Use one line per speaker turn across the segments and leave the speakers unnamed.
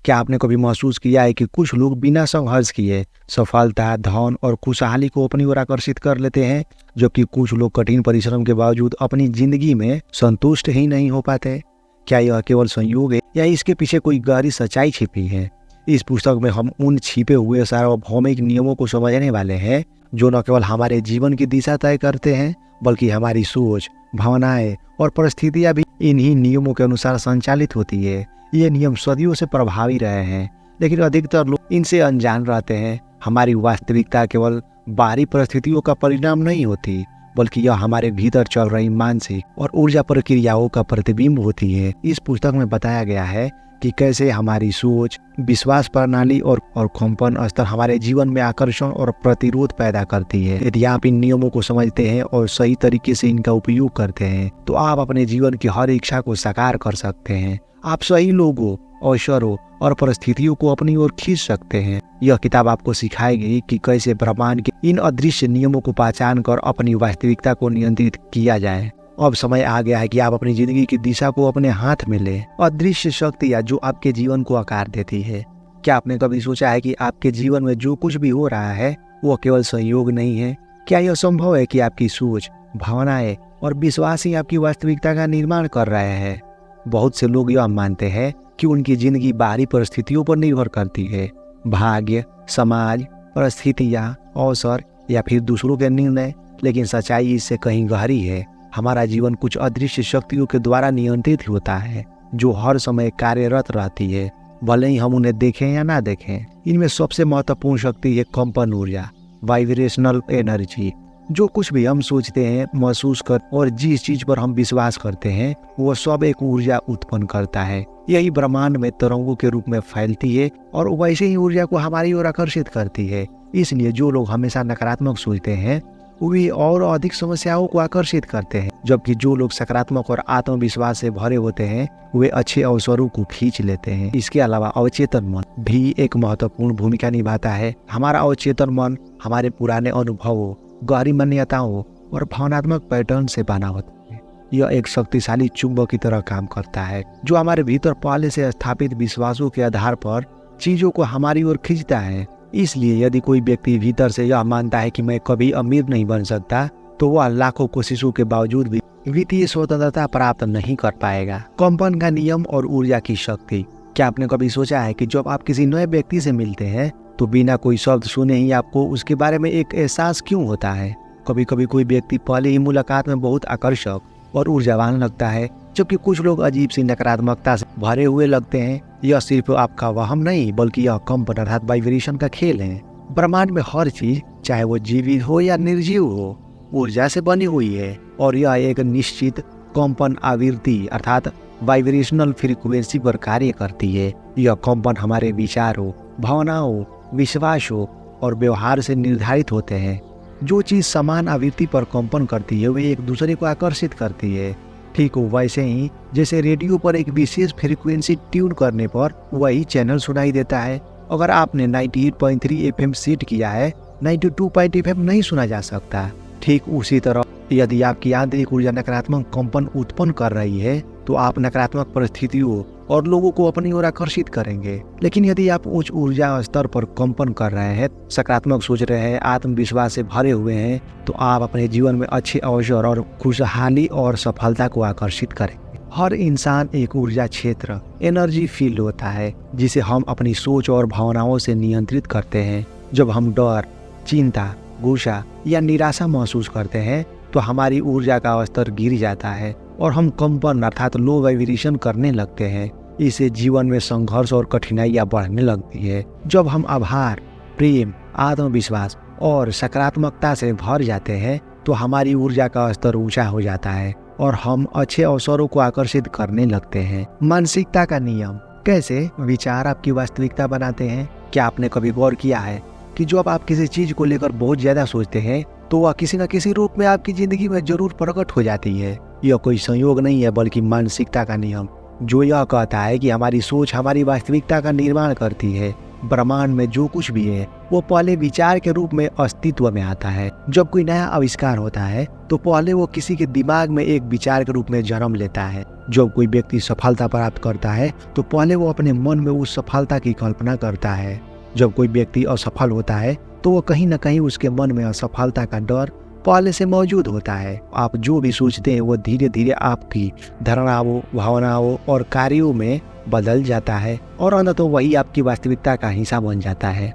क्या आपने कभी महसूस किया है कि कुछ लोग बिना संघर्ष किए सफलता, धन और खुशहाली को अपनी ओर आकर्षित कर लेते हैं, जबकि कुछ लोग कठिन परिश्रम के बावजूद अपनी जिंदगी में संतुष्ट ही नहीं हो पाते? क्या यह केवल संयोग है या इसके पीछे कोई गहरी सच्चाई छिपी है? इस पुस्तक में हम उन छिपे हुए सार्वभौमिक नियमों को समझने वाले हैं जो न केवल हमारे जीवन की दिशा तय करते हैं, बल्कि हमारी सोच, भावनाएं और परिस्थितियां भी इन्हीं नियमों के अनुसार संचालित होती है। ये नियम सदियों से प्रभावी रहे हैं, लेकिन अधिकतर लोग इनसे अनजान रहते हैं। हमारी वास्तविकता केवल बाहरी परिस्थितियों का परिणाम नहीं होती, बल्कि यह हमारे भीतर चल रही मानसिक और ऊर्जा प्रक्रियाओं का प्रतिबिंब होती है। इस पुस्तक में बताया गया है कि कैसे हमारी सोच, विश्वास प्रणाली और कंपन स्तर हमारे जीवन में आकर्षण और प्रतिरोध पैदा करती है। यदि आप इन नियमों को समझते हैं और सही तरीके से इनका उपयोग करते हैं, तो आप अपने जीवन की हर इच्छा को साकार कर सकते हैं। आप सही लोगों, अवसरों और परिस्थितियों को अपनी ओर खींच सकते हैं। यह किताब आपको सिखाएगी कि कैसे ब्रह्मांड के इन अदृश्य नियमों को पहचान कर अपनी वास्तविकता को नियंत्रित किया जाए। अब समय आ गया है कि आप अपनी जिंदगी की दिशा को अपने हाथ में लें। अदृश्य शक्तियां जो आपके जीवन को आकार देती है। क्या आपने कभी सोचा है कि आपके जीवन में जो कुछ भी हो रहा है वो केवल संयोग नहीं है? क्या यह संभव है कि आपकी सोच, भावनाएं और विश्वास ही आपकी वास्तविकता का निर्माण कर रहे हैं? बहुत से लोग यह मानते हैं कि उनकी जिंदगी बाहरी परिस्थितियों पर निर्भर करती है, भाग्य, समाज, परिस्थितियां, अवसर या फिर दूसरों के निर्णय। लेकिन सच्चाई इससे कहीं गहरी है। हमारा जीवन कुछ अदृश्य शक्तियों के द्वारा नियंत्रित होता है, जो हर समय कार्यरत रहती है, भले ही हम उन्हें देखें या ना देखें। इनमें सबसे महत्वपूर्ण शक्ति है कंपन ऊर्जा, वाइब्रेशनल एनर्जी। जो कुछ भी हम सोचते हैं, महसूस कर और जिस चीज पर हम विश्वास करते हैं, वो सब एक ऊर्जा उत्पन्न करता है। यही ब्रह्मांड में तरंगों के रूप में फैलती है और वैसे ही ऊर्जा को हमारी ओर आकर्षित करती है। इसलिए जो लोग हमेशा नकारात्मक सोचते हैं वे और अधिक समस्याओं को आकर्षित करते हैं, जबकि जो लोग सकारात्मक और आत्मविश्वास से भरे होते हैं वे अच्छे अवसरों को खींच लेते हैं। इसके अलावा अवचेतन मन भी एक महत्वपूर्ण भूमिका निभाता है। हमारा अवचेतन मन हमारे पुराने अनुभवों, गहरी मान्यताओं और भावनात्मक पैटर्न से बना होता है। यह एक शक्तिशाली चुंबक की तरह काम करता है, जो हमारे भीतर पहले से स्थापित विश्वासों के आधार पर चीजों को हमारी ओर खींचता है। इसलिए यदि कोई व्यक्ति भीतर से यह मानता है कि मैं कभी अमीर नहीं बन सकता, तो वह लाखों कोशिशों के बावजूद भी वित्तीय स्वतंत्रता प्राप्त नहीं कर पाएगा। कंपन का नियम और ऊर्जा की शक्ति। क्या आपने कभी सोचा है कि जब आप किसी नए व्यक्ति से मिलते हैं तो बिना कोई शब्द सुने ही आपको उसके बारे में एक एहसास क्यों होता है? कभी कभी कोई व्यक्ति पहले ही मुलाकात में बहुत आकर्षक और ऊर्जावान लगता है, जबकि कुछ लोग अजीब सी नकारात्मकता से भरे हुए लगते हैं। यह सिर्फ आपका वहम नहीं, बल्कि यह कंपन अर्थात वाइब्रेशन का खेल है। ब्रह्मांड में हर चीज, चाहे वो जीवित हो या निर्जीव हो, ऊर्जा से बनी हुई है और यह एक निश्चित कंपन आवृत्ति अर्थात वाइब्रेशनल फ्रीक्वेंसी पर कार्य करती है। यह कंपन हमारे विचारों, भावनाओं, विश्वासों और व्यवहार से निर्धारित होते हैं। जो चीज समान आवृत्ति पर कंपन करती है वे एक दूसरे को आकर्षित करती है। ठीक वैसे ही जैसे रेडियो पर एक विशेष फ्रीक्वेंसी ट्यून करने पर वही चैनल सुनाई देता है। अगर आपने 98.3 FM सेट किया है, 92 FM नहीं सुना जा सकता। ठीक उसी तरह यदि आपकी आंतरिक ऊर्जा नकारात्मक कंपन उत्पन्न कर रही है तो आप नकारात्मक परिस्थितियों और लोगों को अपनी ओर आकर्षित करेंगे। लेकिन यदि आप उच्च ऊर्जा स्तर पर कंपन कर रहे हैं, सकारात्मक सोच रहे हैं, आत्मविश्वास से भरे हुए हैं, तो आप अपने जीवन में अच्छे अवसर और खुशहाली और सफलता को आकर्षित करेंगे। हर इंसान एक ऊर्जा क्षेत्र, एनर्जी फील्ड होता है, जिसे हम अपनी सोच और भावनाओं से नियंत्रित करते हैं। जब हम डर, चिंता, गुस्सा या निराशा महसूस करते हैं तो हमारी ऊर्जा का स्तर गिर जाता है और हम कंपन अर्थात लो वाइब्रेशन करने लगते हैं। इससे जीवन में संघर्ष और कठिनाइयां बढ़ने लगती है। जब हम आभार, प्रेम, आत्मविश्वास और सकारात्मकता से भर जाते हैं तो हमारी ऊर्जा का स्तर ऊंचा हो जाता है और हम अच्छे अवसरों को आकर्षित करने लगते हैं। मानसिकता का नियम। कैसे विचार आपकी वास्तविकता बनाते हैं? क्या आपने कभी गौर किया है कि जब आप किसी चीज को लेकर बहुत ज्यादा सोचते हैं तो वह किसी न किसी रूप में आपकी जिंदगी में जरूर प्रकट हो जाती है। यह कोई संयोग नहीं है, बल्कि मानसिकता का नियम, जो यह कहता है कि हमारी सोच हमारी वास्तविकता का निर्माण करती है। ब्रह्मांड में जो कुछ भी है वो पहले विचार के रूप में अस्तित्व में आता है। जब कोई नया आविष्कार होता है तो पहले वो किसी के दिमाग में एक विचार के रूप में जन्म लेता है। जब कोई व्यक्ति सफलता प्राप्त करता है तो पहले वो अपने मन में उस सफलता की कल्पना करता है। जब कोई व्यक्ति असफल होता है तो वो कहीं न कहीं उसके मन में असफलता का डर पहले से मौजूद होता है। आप जो भी सोचते हैं वो धीरे धीरे आपकी धारणाओं, भावनाओं और कार्यों में बदल जाता है और अंततः वही आपकी वास्तविकता का हिस्सा बन जाता है।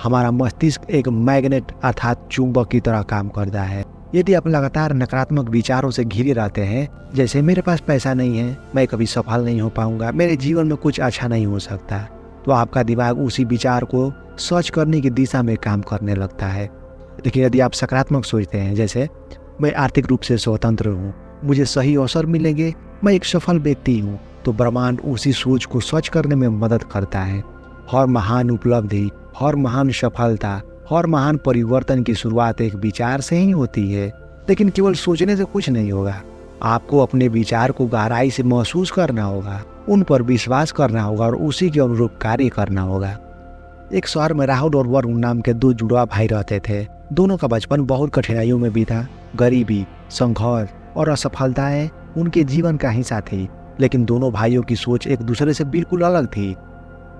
हमारा मस्तिष्क एक मैग्नेट अर्थात चुंबक की तरह काम करता है। यदि आप लगातार नकारात्मक विचारों से घिरे रहते हैं, जैसे मेरे पास पैसा नहीं है, मैं कभी सफल नहीं हो पाऊंगा, मेरे जीवन में कुछ अच्छा नहीं हो सकता, तो आपका दिमाग उसी विचार को सच करने की दिशा में काम करने लगता है। लेकिन यदि आप सकारात्मक सोचते हैं, जैसे मैं आर्थिक रूप से स्वतंत्र हूँ, मुझे सही अवसर मिलेंगे, मैं एक सफल व्यक्ति हूँ, तो ब्रह्मांड उसी सोच को सच करने में मदद करता है। हर महान उपलब्धि, हर महान सफलता, हर महान परिवर्तन की शुरुआत एक विचार से ही होती है। लेकिन केवल सोचने से कुछ नहीं होगा, आपको अपने विचार को गहराई से महसूस करना होगा, उन पर विश्वास करना होगा और उसी के अनुरूप कार्य करना होगा। एक शहर में राहुल और वरुण नाम के दो जुड़वा भाई रहते थे। दोनों का बचपन बहुत कठिनाइयों में बीता। गरीबी, संघर्ष और असफलताएं उनके जीवन का हिस्सा थी, लेकिन दोनों भाइयों की सोच एक दूसरे से बिल्कुल अलग थी।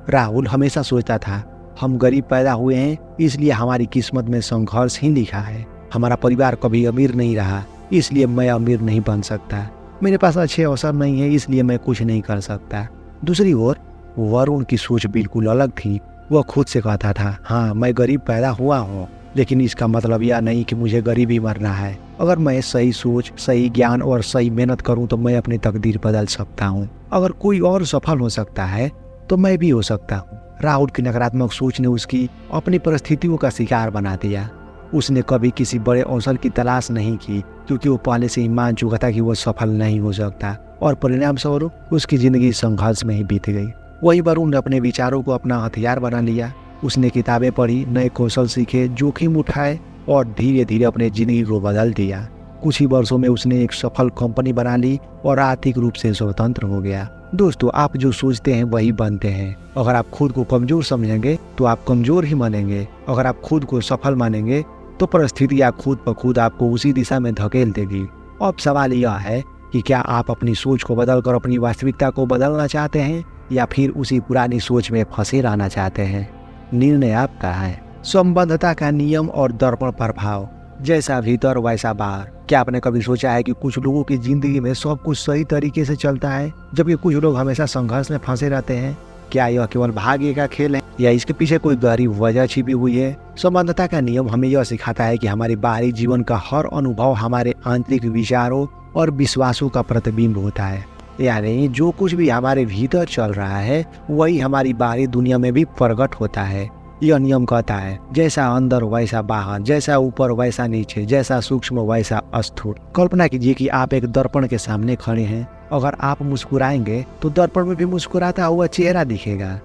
राहुल हमेशा सोचता था, हम गरीब पैदा हुए हैं इसलिए हमारी किस्मत में संघर्ष ही लिखा है। हमारा परिवार कभी अमीर नहीं रहा इसलिए मैं अमीर नहीं बन सकता। मेरे पास अच्छे अवसर नहीं है इसलिए मैं कुछ नहीं कर सकता। दूसरी ओर वरुण की सोच बिल्कुल अलग थी। वह खुद से कहता था, हाँ मैं गरीब पैदा हुआ हूँ, लेकिन इसका मतलब यह नहीं कि मुझे गरीब ही मरना है। अगर मैं सही सोच, सही ज्ञान और सही मेहनत करूं तो मैं अपनी तकदीर बदल सकता हूं। अगर कोई और सफल हो सकता है तो मैं भी हो सकता हूं। राहुल की नकारात्मक सोच ने उसकी अपनी परिस्थितियों का शिकार बना दिया। उसने कभी किसी बड़े अवसर की तलाश नहीं की क्योंकि वो पहले से ही मान चुका था कि वो सफल नहीं हो सकता और परिणाम स्वरूप उसकी जिंदगी संघर्ष में ही बीत गई। वही वरुण ने अपने विचारों को अपना हथियार बना लिया। उसने किताबें पढ़ी, नए कौशल सीखे, जोखिम उठाए और धीरे धीरे अपने जिंदगी को बदल दिया। कुछ ही वर्षों में उसने एक सफल कंपनी बना ली और आर्थिक रूप से स्वतंत्र हो गया। दोस्तों, आप जो सोचते हैं वही बनते हैं। अगर आप खुद को कमजोर समझेंगे तो आप कमजोर ही बनेंगे। अगर आप खुद को सफल मानेंगे तो परिस्थितियां खुद ब खुद आपको उसी दिशा में धकेल देगी। अब सवाल यह है कि क्या आप अपनी सोच को बदलकर अपनी वास्तविकता को बदलना चाहते हैं या फिर उसी पुरानी सोच में फंसे रहना चाहते हैं। निर्णय आपका है। संबद्धता का नियम और दर्पण प्रभाव, जैसा भीतर वैसा बाहर। क्या आपने कभी सोचा है कि कुछ लोगों की जिंदगी में सब कुछ सही तरीके से चलता है जबकि कुछ लोग हमेशा संघर्ष में फंसे रहते हैं? क्या यह केवल भाग्य का खेल है या इसके पीछे कोई गहरी वजह छिपी हुई है? संबद्धता का नियम हमें यह सिखाता है कि हमारे बाहरी जीवन का हर अनुभव हमारे आंतरिक विचारों और विश्वासों का प्रतिबिंब होता है। यानी जो कुछ भी हमारे भीतर चल रहा है वही हमारी बाहरी दुनिया में भी प्रकट होता है। यह नियम कहता है, जैसा अंदर वैसा बाहर, जैसा ऊपर वैसा नीचे, जैसा सूक्ष्म वैसा स्थूल। कल्पना कीजिए कि आप एक दर्पण के सामने खड़े हैं। अगर आप मुस्कुराएंगे तो दर्पण में भी मुस्कुराता हुआ चेहरा दिखेगा।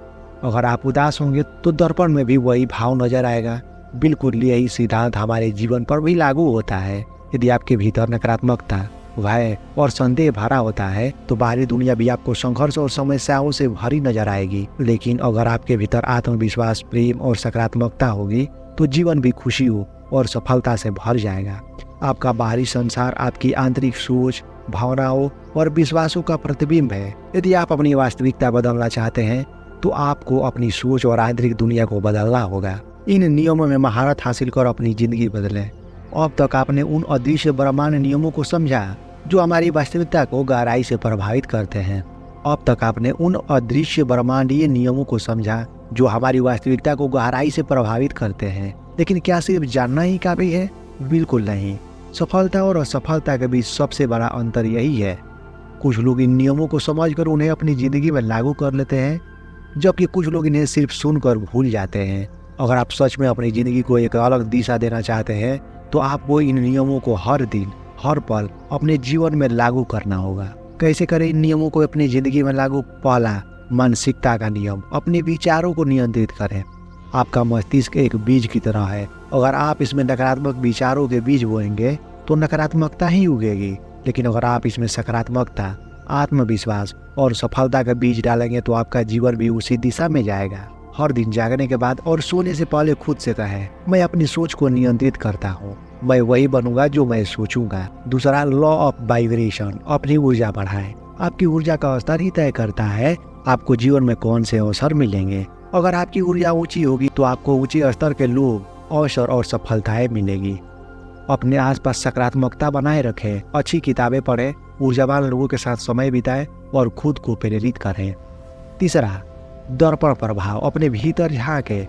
अगर आप उदास होंगे तो दर्पण में भी वही भाव नजर आएगा। बिल्कुल यही सिद्धांत हमारे जीवन पर भी लागू होता है। यदि आपके भीतर नकारात्मकता, भय और संदेह भरा होता है तो बाहरी दुनिया भी आपको संघर्ष और समस्याओं से भरी नजर आएगी। लेकिन अगर आपके भीतर आत्मविश्वास, प्रेम और सकारात्मकता होगी तो जीवन भी खुशियों और सफलता से भर जाएगा। आपका बाहरी संसार आपकी आंतरिक सोच, भावनाओं और विश्वासों का प्रतिबिंब है। यदि आप अपनी वास्तविकता बदलना चाहते हैं तो आपको अपनी सोच और आंतरिक दुनिया को बदलना होगा। इन नियमों में महारत हासिल कर अपनी जिंदगी बदलें। अब तक आपने उन अदृश्य ब्रह्मांड नियमों को समझा जो हमारी वास्तविकता को गहराई से प्रभावित करते हैं। अब तक आपने उन अदृश्य ब्रह्मांडीय नियमों को समझा जो हमारी वास्तविकता को गहराई से प्रभावित करते हैं। लेकिन क्या सिर्फ जानना ही काफी है? बिल्कुल नहीं। सफलता और असफलता के बीच सबसे बड़ा अंतर यही है। कुछ लोग इन नियमों को समझकर उन्हें अपनी जिंदगी में लागू कर लेते हैं, जबकि कुछ लोग इन्हें सिर्फ सुनकर भूल जाते हैं। अगर आप सच में अपनी जिंदगी को एक अलग दिशा देना चाहते हैं तो आपको इन नियमों को हर दिन, हर पल अपने जीवन में लागू करना होगा। कैसे करें इन नियमों को अपनी जिंदगी में लागू? पहला, मानसिकता का नियम। अपने विचारों को नियंत्रित करें। आपका मस्तिष्क एक बीज की तरह है। अगर आप इसमें नकारात्मक विचारों के बीज बोएंगे तो नकारात्मकता ही उगेगी। लेकिन अगर आप इसमें सकारात्मकता, आत्मविश्वास और सफलता का बीज डालेंगे तो आपका जीवन भी उसी दिशा में जाएगा। हर दिन जागने के बाद और सोने से पहले खुद से कहें, मैं अपनी सोच को नियंत्रित करता हूँ, मैं वही बनूंगा जो मैं सोचूंगा। दूसरा, लॉ ऑफ वाइब्रेशन, अपनी ऊर्जा बढ़ाएं। आपकी ऊर्जा का स्तर ही तय करता है आपको जीवन में कौन से अवसर मिलेंगे। अगर आपकी ऊर्जा ऊंची होगी तो आपको ऊंचे स्तर के लोग, अवसर और सफलताएं मिलेगी। अपने आसपास सकारात्मकता बनाए रखें, अच्छी किताबें पढ़ें, ऊर्जावान लोगों के साथ समय बिताएं और खुद को प्रेरित करें। तीसरा, दर्पण प्रभाव, अपने भीतर झांके।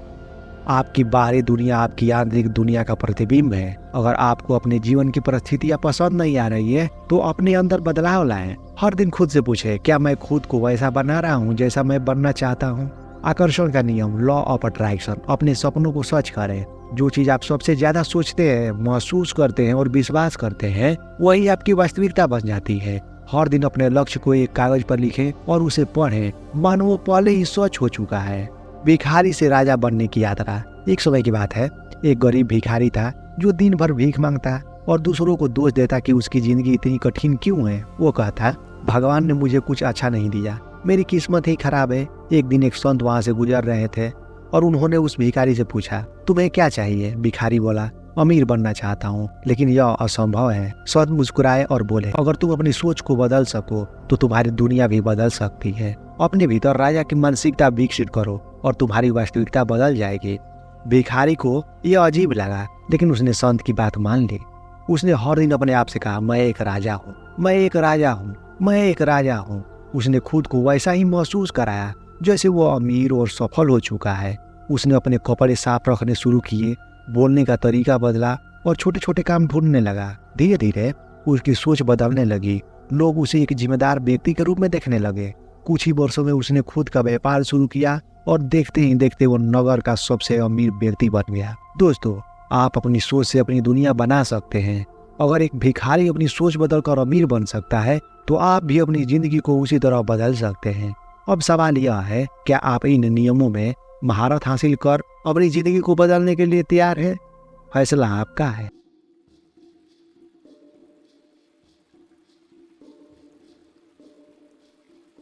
आपकी बाहरी दुनिया आपकी आंतरिक दुनिया का प्रतिबिंब है। अगर आपको अपने जीवन की परिस्थितियां पसंद नहीं आ रही है तो अपने अंदर बदलाव लाएं। हर दिन खुद से पूछें, क्या मैं खुद को वैसा बना रहा हूँ जैसा मैं बनना चाहता हूँ। आकर्षण का नियम, लॉ ऑफ अट्रैक्शन, अपने सपनों को सच करें। जो चीज आप सबसे ज्यादा सोचते हैं, महसूस करते हैं और विश्वास करते हैं, वही आपकी वास्तविकता बन जाती है। हर दिन अपने लक्ष्य को एक कागज पर लिखें और उसे पढ़ें, मानो वो पहले ही सच हो चुका है। भिखारी से राजा बनने की यात्रा। एक समय की बात है, एक गरीब भिखारी था जो दिन भर भीख मांगता और दूसरों को दोष देता कि उसकी जिंदगी इतनी कठिन क्यों है। वो कहता, भगवान ने मुझे कुछ अच्छा नहीं दिया, मेरी किस्मत ही खराब है। एक दिन एक संत वहां से गुजर रहे थे और उन्होंने उस भिखारी से पूछा, तुम्हें क्या चाहिए? भिखारी बोला, अमीर बनना चाहता हूँ, लेकिन यह असंभव है। संत मुस्कुराए और बोले, अगर तुम अपनी सोच को बदल सको तो तुम्हारी दुनिया भी बदल सकती है। अपने भीतर राजा की मानसिकता विकसित करो और तुम्हारी वास्तविकता बदल जाएगी। भिखारी को यह अजीब लगा, लेकिन उसने संत की बात मान ली। उसने हर दिन अपने आप से कहा, मैं एक राजा हूँ, मैं एक राजा हूँ, मैं एक राजा हूँ। उसने खुद को वैसा ही महसूस कराया जैसे वो अमीर और सफल हो चुका है। उसने अपने कपड़े साफ रखने शुरू किए, बोलने का तरीका बदला और छोटे छोटे काम ढूंढने लगा। धीरे धीरे उसकी सोच बदलने लगी। लोग उसे एक जिम्मेदार व्यक्ति के रूप में देखने लगे। कुछ ही वर्षों में उसने खुद का व्यापार शुरू किया और देखते ही देखते वो नगर का सबसे अमीर व्यक्ति बन गया। दोस्तों, आप अपनी सोच से अपनी दुनिया बना सकते हैं। अगर एक भिखारी अपनी सोच बदलकर अमीर बन सकता है तो आप भी अपनी जिंदगी को उसी तरह बदल सकते हैं। अब सवाल यह है, क्या आप इन नियमों में महारत हासिल कर अपनी जिंदगी को बदलने के लिए तैयार हैं? फैसला आपका है।